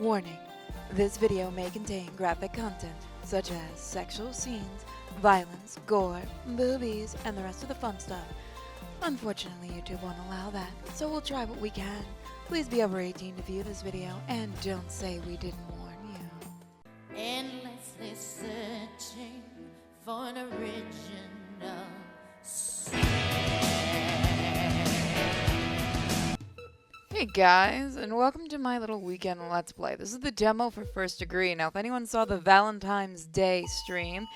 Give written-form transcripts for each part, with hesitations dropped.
Warning, this video may contain graphic content such as sexual scenes, violence, gore, boobies, and the rest of the fun stuff. Unfortunately, YouTube won't allow that, so we'll try what we can. Please be over 18 to view this video, and don't say we didn't warn you. Endlessly searching for an original Hey guys, and welcome to my little weekend Let's Play. This is the demo for First Degree. Now, if anyone saw the Valentine's Day stream,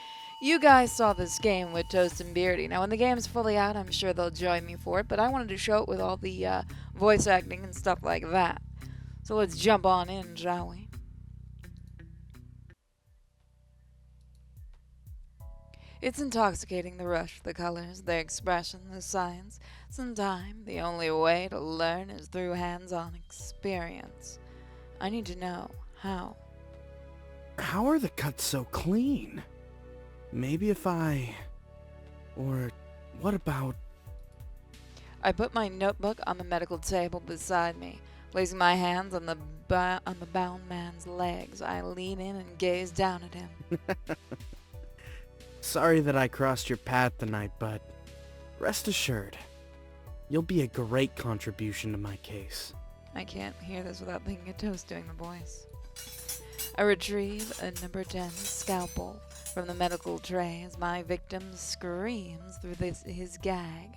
you guys saw this game with Toast and Beardy. Now, when the game's fully out, I'm sure they'll join me for it, but I wanted to show it with all the voice acting and stuff like that. So let's jump on in, shall we? It's intoxicating, the rush, the colors, the expression, the science. Sometimes the only way to learn is through hands-on experience. I need to know how. How are the cuts so clean? Maybe if I... Or what about... I put my notebook on the medical table beside me. Placing my hands on the bound man's legs, I lean in and gaze down at him. Sorry that I crossed your path tonight, but rest assured, you'll be a great contribution to my case. I can't hear this without thinking of Toast doing the voice. I retrieve a number 10 scalpel from the medical tray as my victim screams through his gag.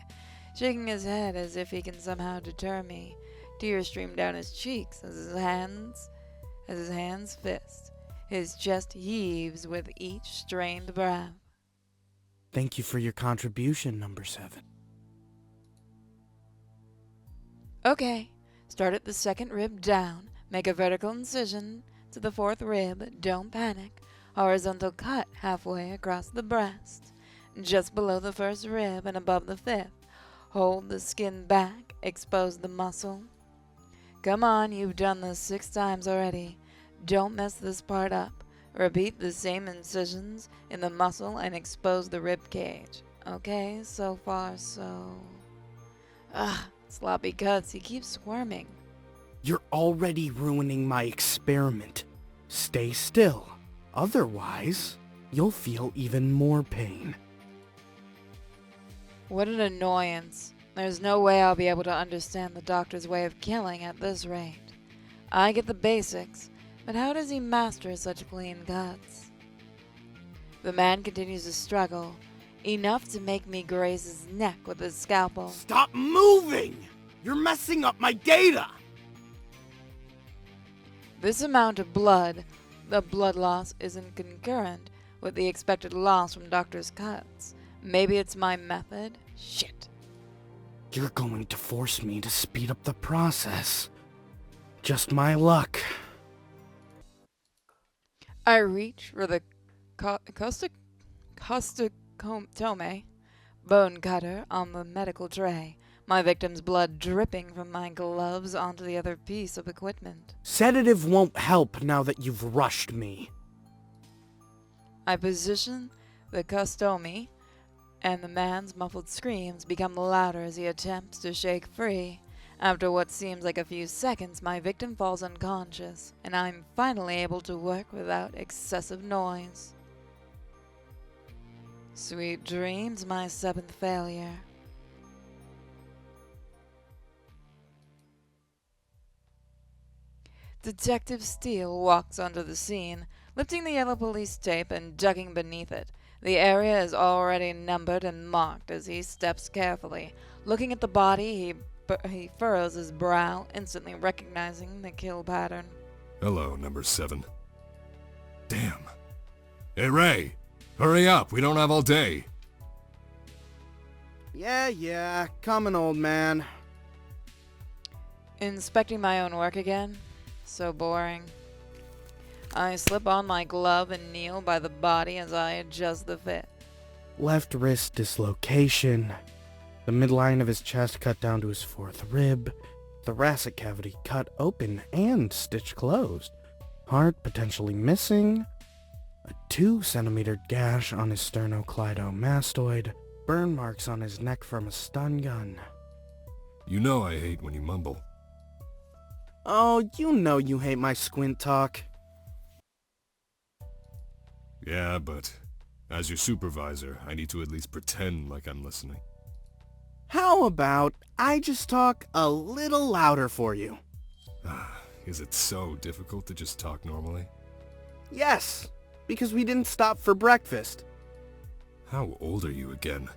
Shaking his head as if he can somehow deter me, tears stream down his cheeks as his hands fist. His chest heaves with each strained breath. Thank you for your contribution, number 7. Okay, start at the second rib down, make a vertical incision to the fourth rib, don't panic, horizontal cut halfway across the breast, just below the first rib and above the fifth, hold the skin back, expose the muscle. Come on, you've done this 6 times already, don't mess this part up. Repeat the same incisions in the muscle and expose the rib cage. Okay, so far so... sloppy cuts, he keeps squirming. You're already ruining my experiment. Stay still. Otherwise, you'll feel even more pain. What an annoyance. There's no way I'll be able to understand the doctor's way of killing at this rate. I get the basics. But how does he master such clean cuts? The man continues to struggle, enough to make me graze his neck with his scalpel. Stop moving! You're messing up my data! This amount of blood, the blood loss isn't concurrent with the expected loss from doctor's cuts. Maybe it's my method? Shit. You're going to force me to speed up the process. Just my luck. I reach for the costecome bone cutter on the medical tray, my victim's blood dripping from my gloves onto the other piece of equipment. Sedative won't help now that you've rushed me. I position the costome, and the man's muffled screams become louder as he attempts to shake free. After what seems like a few seconds, my victim falls unconscious, and I'm finally able to work without excessive noise. Sweet dreams, my 7th failure. Detective Steele walks onto the scene, lifting the yellow police tape and ducking beneath it. The area is already numbered and marked as he steps carefully. Looking at the body, he furrows his brow, instantly recognizing the kill pattern. Hello, number 7. Damn. Hey, Ray! Hurry up, we don't have all day. Yeah, coming, old man. Inspecting my own work again? So boring. I slip on my glove and kneel by the body as I adjust the fit. Left wrist dislocation. The midline of his chest cut down to his 4th rib. Thoracic cavity cut open and stitched closed. Heart potentially missing. A 2-centimeter gash on his sternocleidomastoid. Burn marks on his neck from a stun gun. You know I hate when you mumble. Oh, you know you hate my squint talk. Yeah, but as your supervisor, I need to at least pretend like I'm listening. How about I just talk a little louder for you? Is it so difficult to just talk normally? Yes, because we didn't stop for breakfast. How old are you again?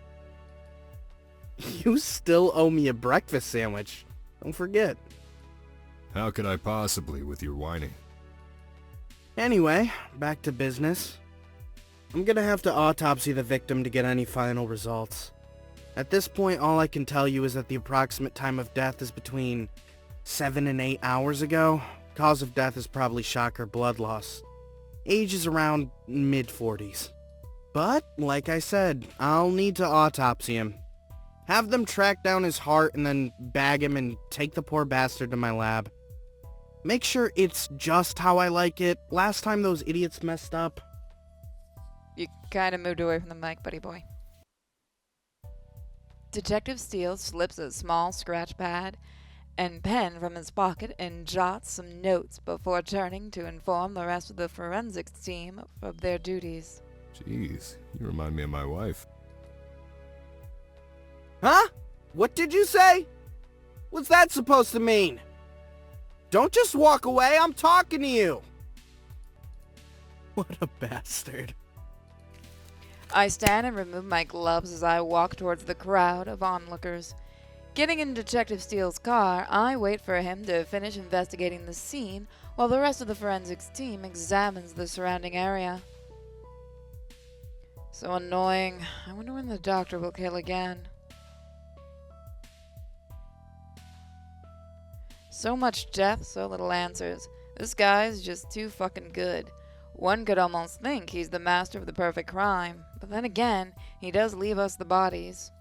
You still owe me a breakfast sandwich. Don't forget. How could I possibly with your whining? Anyway, back to business. I'm gonna have to autopsy the victim to get any final results. At this point, all I can tell you is that the approximate time of death is between 7 and 8 hours ago. Cause of death is probably shock or blood loss. Age is around mid-40s. But, like I said, I'll need to autopsy him. Have them track down his heart and then bag him and take the poor bastard to my lab. Make sure it's just how I like it. Last time those idiots messed up. You kind of moved away from the mic, buddy boy. Detective Steele slips a small scratch pad and pen from his pocket and jots some notes before turning to inform the rest of the forensics team of their duties. Jeez, you remind me of my wife. Huh? What did you say? What's that supposed to mean? Don't just walk away, I'm talking to you! What a bastard. I stand and remove my gloves as I walk towards the crowd of onlookers. Getting in Detective Steele's car, I wait for him to finish investigating the scene while the rest of the forensics team examines the surrounding area. So annoying. I wonder when the doctor will kill again. So much death, so little answers. This guy's just too fucking good. One could almost think he's the master of the perfect crime, but then again, he does leave us the bodies.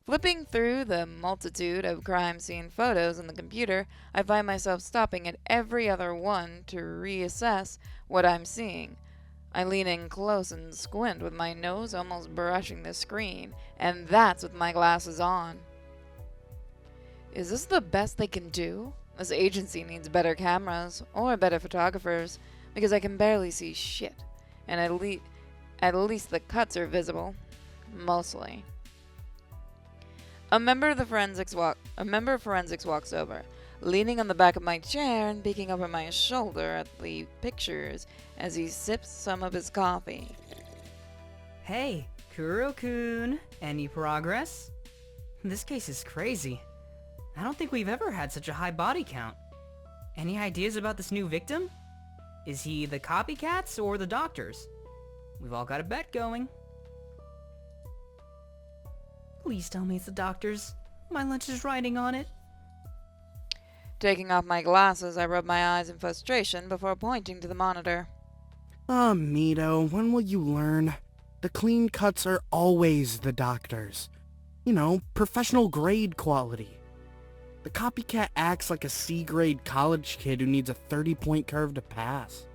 Flipping through the multitude of crime scene photos on the computer, I find myself stopping at every other one to reassess what I'm seeing. I lean in close and squint with my nose almost brushing the screen, and that's with my glasses on. Is this the best they can do? This agency needs better cameras, or better photographers, because I can barely see shit, and at least the cuts are visible. Mostly. A member of forensics walks over, leaning on the back of my chair and peeking over my shoulder at the pictures as he sips some of his coffee. Hey, Kuro-kun, any progress? This case is crazy. I don't think we've ever had such a high body count. Any ideas about this new victim? Is he the copycats or the doctors? We've all got a bet going. Please tell me it's the doctors. My lunch is riding on it. Taking off my glasses, I rub my eyes in frustration before pointing to the monitor. Mito, when will you learn? The clean cuts are always the doctors. You know, professional grade quality. The copycat acts like a C-grade college kid who needs a 30-point curve to pass.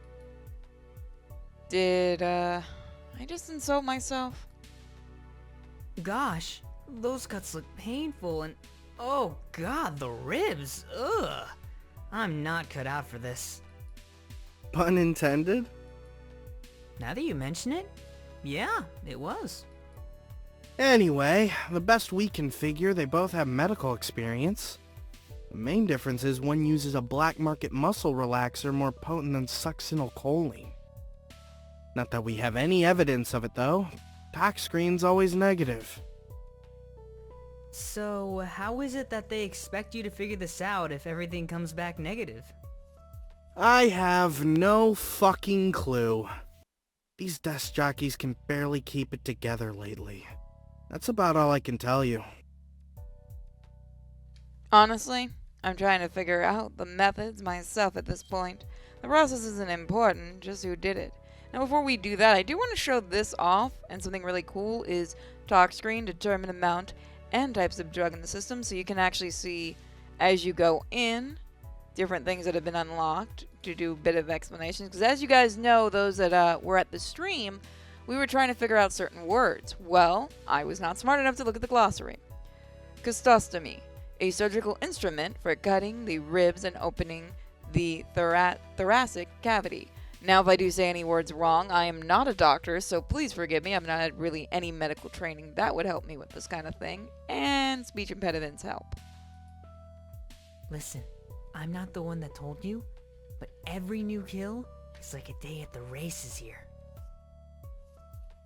Did, I just insult myself? Gosh, those cuts look painful and... oh god, the ribs! Ugh! I'm not cut out for this. Pun intended? Now that you mention it, yeah, it was. Anyway, the best we can figure, they both have medical experience. The main difference is one uses a black market muscle relaxer more potent than succinylcholine. Not that we have any evidence of it though. Tox screen's always negative. So, how is it that they expect you to figure this out if everything comes back negative? I have no fucking clue. These desk jockeys can barely keep it together lately. That's about all I can tell you. Honestly, I'm trying to figure out the methods myself at this point. The process isn't important, just who did it. Now before we do that, I do want to show this off, and something really cool is talk screen, determine amount, and types of drug in the system, so you can actually see as you go in different things that have been unlocked to do a bit of explanations. Because as you guys know, those that were at the stream, we were trying to figure out certain words. Well, I was not smart enough to look at the glossary. Crystostomy. a surgical instrument for cutting the ribs and opening the thoracic cavity. Now, if I do say any words wrong, I am not a doctor, so please forgive me. I've not had really any medical training that would help me with this kind of thing, and speech impediments help. Listen, I'm not the one that told you, but every new kill is like a day at the races here.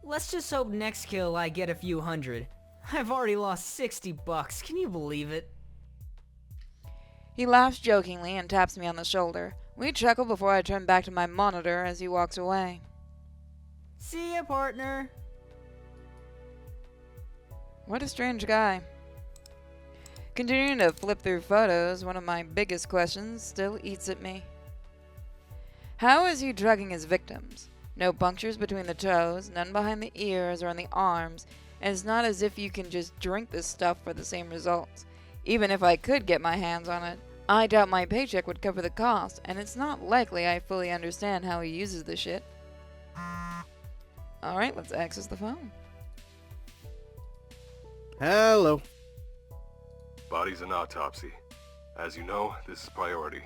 Let's just hope next kill I get a few hundred. I've already lost $60, can you believe it? He laughs jokingly and taps me on the shoulder. We chuckle before I turn back to my monitor as he walks away. See ya, partner. What a strange guy. Continuing to flip through photos, one of my biggest questions still eats at me. How is he drugging his victims? No punctures between the toes, none behind the ears or on the arms, and it's not as if you can just drink this stuff for the same results. Even if I could get my hands on it, I doubt my paycheck would cover the cost, and it's not likely I fully understand how he uses the shit. Alright, let's access the phone. Hello. Body's an autopsy. As you know, this is priority.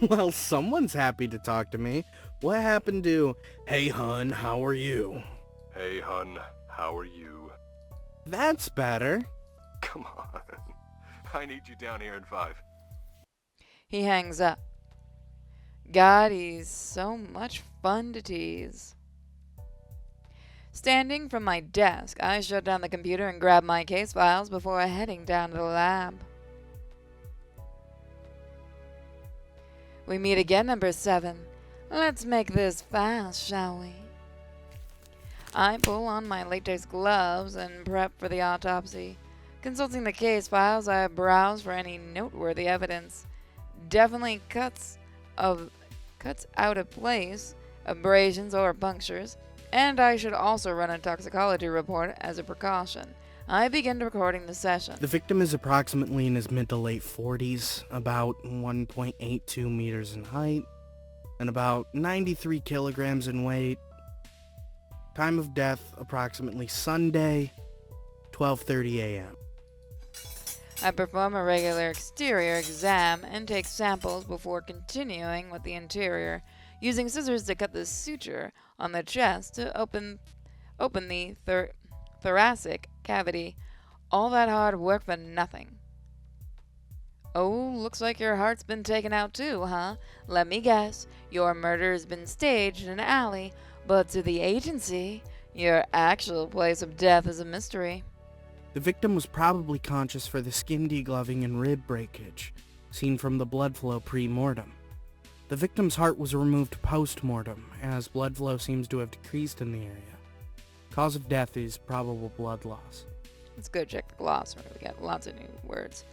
Well, someone's happy to talk to me. What happened to, "Hey hun, how are you"? Hey, hun, how are you? That's better. Come on. I need you down here in 5. He hangs up. God, he's so much fun to tease. Standing from my desk, I shut down the computer and grab my case files before heading down to the lab. We meet again, number 7. Let's make this fast, shall we? I pull on my latex gloves and prep for the autopsy. Consulting the case files, I browse for any noteworthy evidence. Definitely cuts out of place, abrasions or punctures, and I should also run a toxicology report as a precaution. I begin recording the session. The victim is approximately in his mid to late 40s, about 1.82 meters in height, and about 93 kilograms in weight. Time of death, approximately Sunday, 12:30 a.m. I perform a regular exterior exam and take samples before continuing with the interior, using scissors to cut the suture on the chest to open the thoracic cavity. All that hard work for nothing. Oh, looks like your heart's been taken out too, huh? Let me guess, your murder has been staged in an alley, but to the agency, your actual place of death is a mystery. The victim was probably conscious for the skin degloving and rib breakage, seen from the blood flow pre-mortem. The victim's heart was removed post-mortem, as blood flow seems to have decreased in the area. Cause of death is probable blood loss. Let's go check the glossary. We got lots of new words.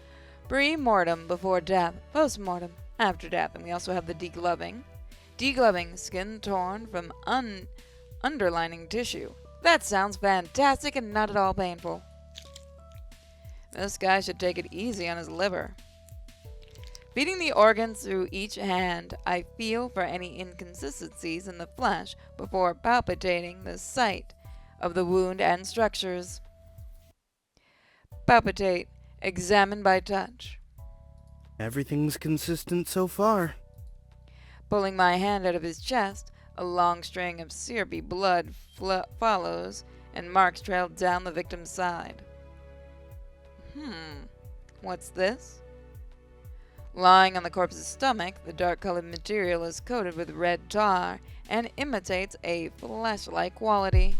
Pre-mortem, before death. Post-mortem, after death. And we also have the degloving. Degloving, skin torn from underlining tissue. That sounds fantastic and not at all painful. This guy should take it easy on his liver. Feeding the organs through each hand, I feel for any inconsistencies in the flesh before palpitating the site of the wound and structures. Palpitate. Examine by touch. Everything's consistent so far. Pulling my hand out of his chest, a long string of syrupy blood follows, and marks trail down the victim's side. What's this? Lying on the corpse's stomach, the dark-colored material is coated with red tar and imitates a flesh-like quality.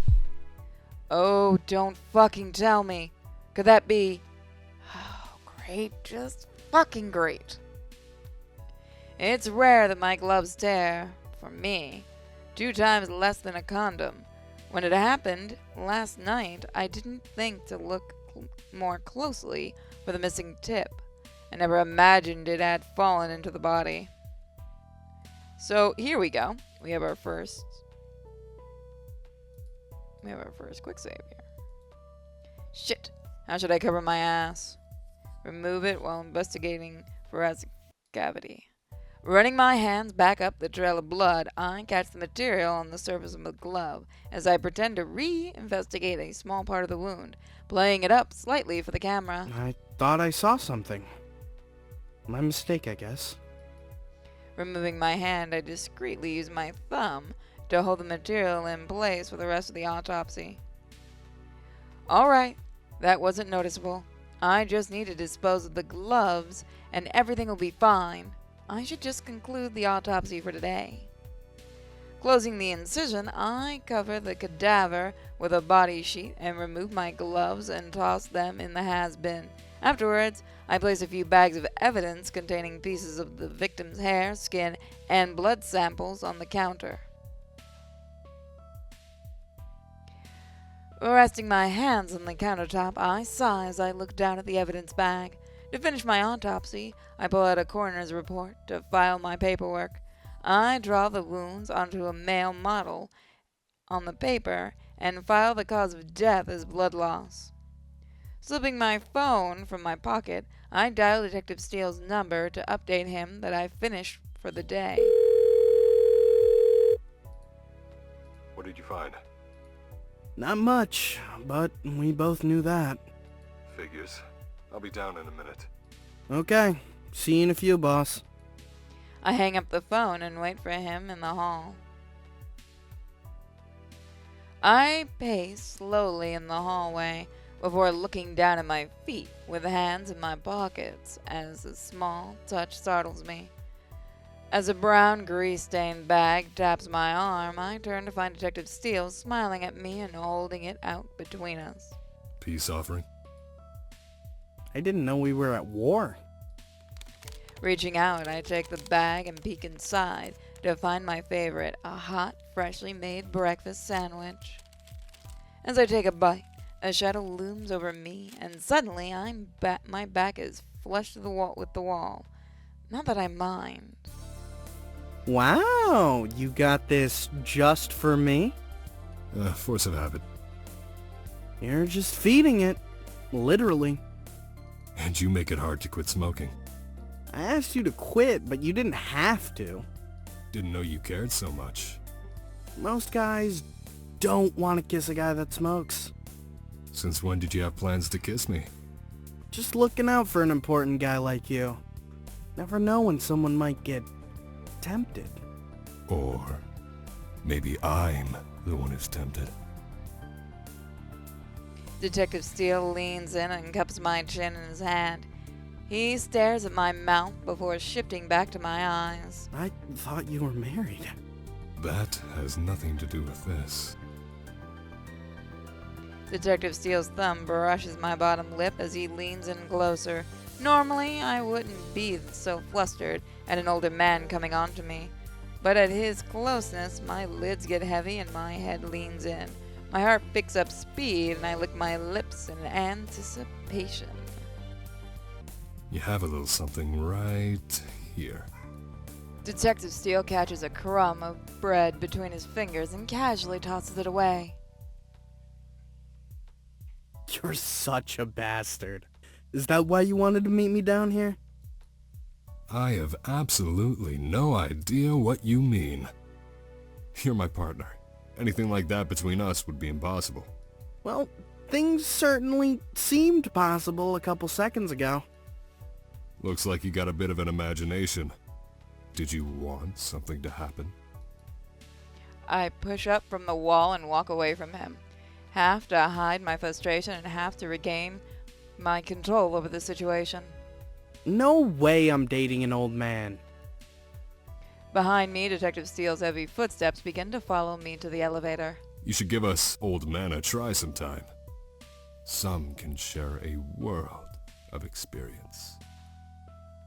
Oh, don't fucking tell me. Could that be... Oh, great. Just fucking great. It's rare that my gloves tear, for me, 2 times less than a condom. When it happened last night, I didn't think to look more closely for the missing tip. I never imagined it had fallen into the body. So here we go. We have our first quick save here. Shit. How should I cover my ass? Remove it while investigating thoracic cavity. Running my hands back up the trail of blood, I catch the material on the surface of the glove as I pretend to re-investigate a small part of the wound, playing it up slightly for the camera. I thought I saw something. My mistake, I guess. Removing my hand, I discreetly use my thumb to hold the material in place for the rest of the autopsy. Alright, that wasn't noticeable. I just need to dispose of the gloves and everything will be fine. I should just conclude the autopsy for today. Closing the incision, I cover the cadaver with a body sheet and remove my gloves and toss them in the has-bin. Afterwards, I place a few bags of evidence containing pieces of the victim's hair, skin, and blood samples on the counter. Resting my hands on the countertop, I sigh as I look down at the evidence bag. To finish my autopsy, I pull out a coroner's report to file my paperwork. I draw the wounds onto a male model on the paper and file the cause of death as blood loss. Slipping my phone from my pocket, I dial Detective Steele's number to update him that I've finished for the day. What did you find? Not much, but we both knew that. Figures. I'll be down in a minute. Okay, see you in a few, boss. I hang up the phone and wait for him in the hall. I pace slowly in the hallway before looking down at my feet with hands in my pockets as a small touch startles me. As a brown grease-stained bag taps my arm, I turn to find Detective Steele smiling at me and holding it out between us. Peace offering? I didn't know we were at war. Reaching out, I take the bag and peek inside to find my favorite, a hot, freshly made breakfast sandwich. As I take a bite, a shadow looms over me, and suddenly my back is flush to the wall with the wall. Not that I mind. Wow, you got this just for me? Force of habit. You're just feeding it. Literally. And you make it hard to quit smoking. I asked you to quit, but you didn't have to. Didn't know you cared so much. Most guys don't want to kiss a guy that smokes. Since when did you have plans to kiss me? Just looking out for an important guy like you. Never know when someone might get tempted. Or maybe I'm the one who's tempted. Detective Steele leans in and cups my chin in his hand. He stares at my mouth before shifting back to my eyes. I thought you were married. That has nothing to do with this. Detective Steele's thumb brushes my bottom lip as he leans in closer. Normally, I wouldn't be so flustered at an older man coming on to me. But at his closeness, my lids get heavy and my head leans in. My heart picks up speed and I lick my lips in anticipation. You have a little something right here. Detective Steele catches a crumb of bread between his fingers and casually tosses it away. You're such a bastard. Is that why you wanted to meet me down here? I have absolutely no idea what you mean. You're my partner. Anything like that between us would be impossible. Well, things certainly seemed possible a couple seconds ago. Looks like you got a bit of an imagination. Did you want something to happen? I push up from the wall and walk away from him, half to hide my frustration and half to regain my control over the situation. No way I'm dating an old man. Behind me, Detective Steele's heavy footsteps begin to follow me to the elevator. You should give us old men a try sometime. Some can share a world of experience.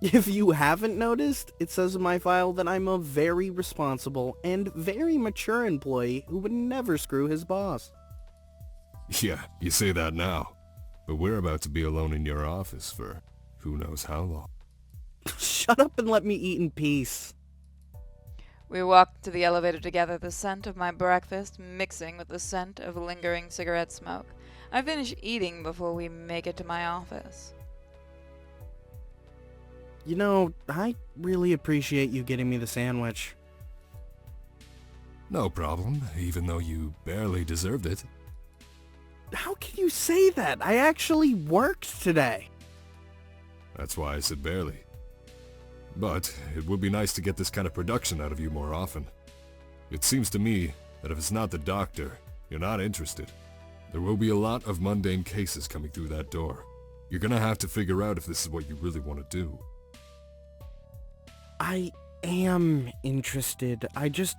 If you haven't noticed, it says in my file that I'm a very responsible and very mature employee who would never screw his boss. Yeah, you say that now. But we're about to be alone in your office for who knows how long. Shut up and let me eat in peace. We walk to the elevator together, the scent of my breakfast mixing with the scent of lingering cigarette smoke. I finish eating before we make it to my office. You know, I really appreciate you getting me the sandwich. No problem, even though you barely deserved it. How can you say that? I actually worked today. That's why I said barely. But it would be nice to get this kind of production out of you more often. It seems to me that if it's not the doctor, you're not interested. There will be a lot of mundane cases coming through that door. You're gonna have to figure out if this is what you really want to do. I am interested. I just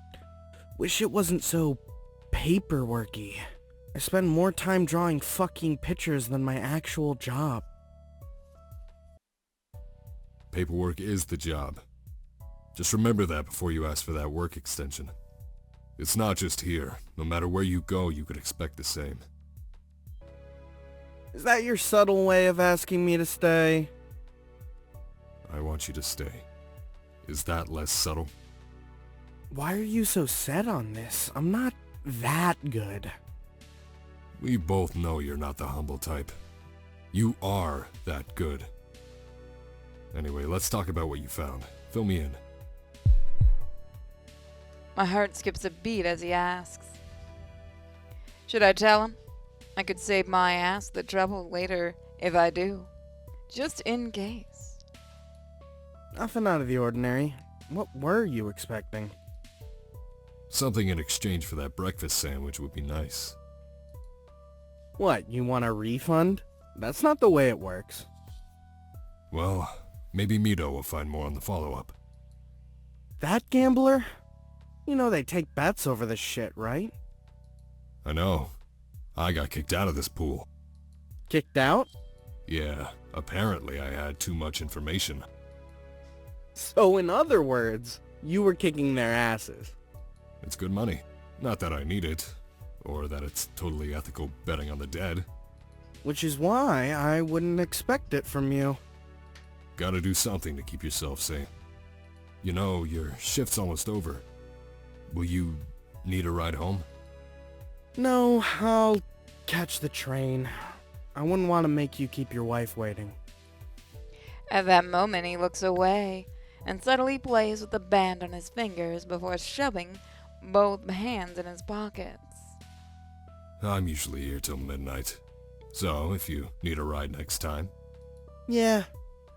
wish it wasn't so paperworky. I spend more time drawing fucking pictures than my actual job. Paperwork is the job. Just remember that before you ask for that work extension. It's not just here. No matter where you go, you could expect the same. Is that your subtle way of asking me to stay? I want you to stay. Is that less subtle? Why are you so set on this? I'm not that good. We both know you're not the humble type. You are that good. Anyway, let's talk about what you found. Fill me in. My heart skips a beat as he asks. Should I tell him? I could save my ass the trouble later if I do. Just in case. Nothing out of the ordinary. What were you expecting? Something in exchange for that breakfast sandwich would be nice. What, you want a refund? That's not the way it works. Well, maybe Mito will find more on the follow-up. That gambler? You know they take bets over this shit, right? I know. I got kicked out of this pool. Kicked out? Yeah, apparently I had too much information. So in other words, you were kicking their asses. It's good money. Not that I need it, or that it's totally ethical betting on the dead. Which is why I wouldn't expect it from you. Gotta do something to keep yourself sane. You know, your shift's almost over. Will you need a ride home? No, I'll catch the train. I wouldn't want to make you keep your wife waiting. At that moment, he looks away and subtly plays with the band on his fingers before shoving both hands in his pockets. I'm usually here till midnight. So, if you need a ride next time. Yeah,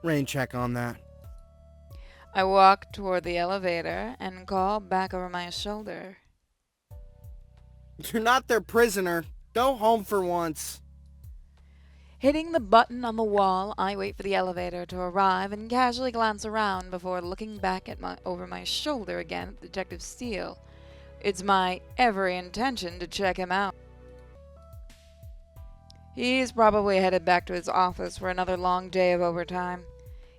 rain check on that. I walk toward the elevator and call back over my shoulder. You're not their prisoner. Go home for once. Hitting the button on the wall, I wait for the elevator to arrive and casually glance around before looking back at over my shoulder again at Detective Steele. It's my every intention to check him out. He's probably headed back to his office for another long day of overtime.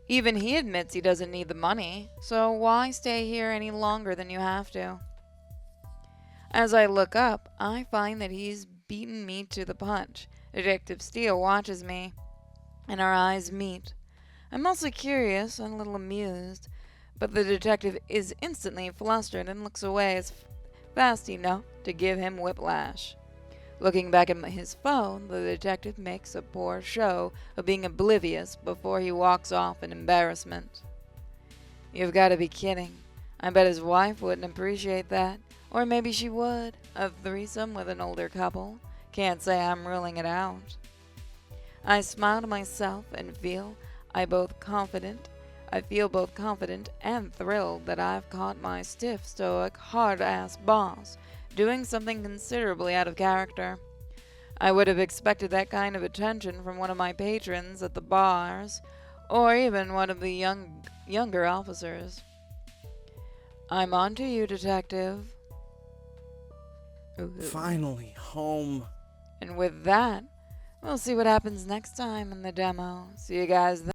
Even he admits he doesn't need the money, so why stay here any longer than you have to? As I look up, I find that he's beaten me to the punch. Detective Steele watches me, and our eyes meet. I'm mostly curious and a little amused, but the detective is instantly flustered and looks away as fast enough to give him whiplash. Looking back at his phone, the detective makes a poor show of being oblivious before he walks off in embarrassment. You've got to be kidding. I bet his wife wouldn't appreciate that. Or maybe she would. A threesome with an older couple. Can't say I'm ruling it out. I smile to myself and feel both confident and thrilled that I've caught my stiff, stoic, hard-ass boss doing something considerably out of character. I would have expected that kind of attention from one of my patrons at the bars, or even one of the younger officers. I'm on to you, detective. Ooh. Finally, home. And with that, we'll see what happens next time in the demo. See you guys then.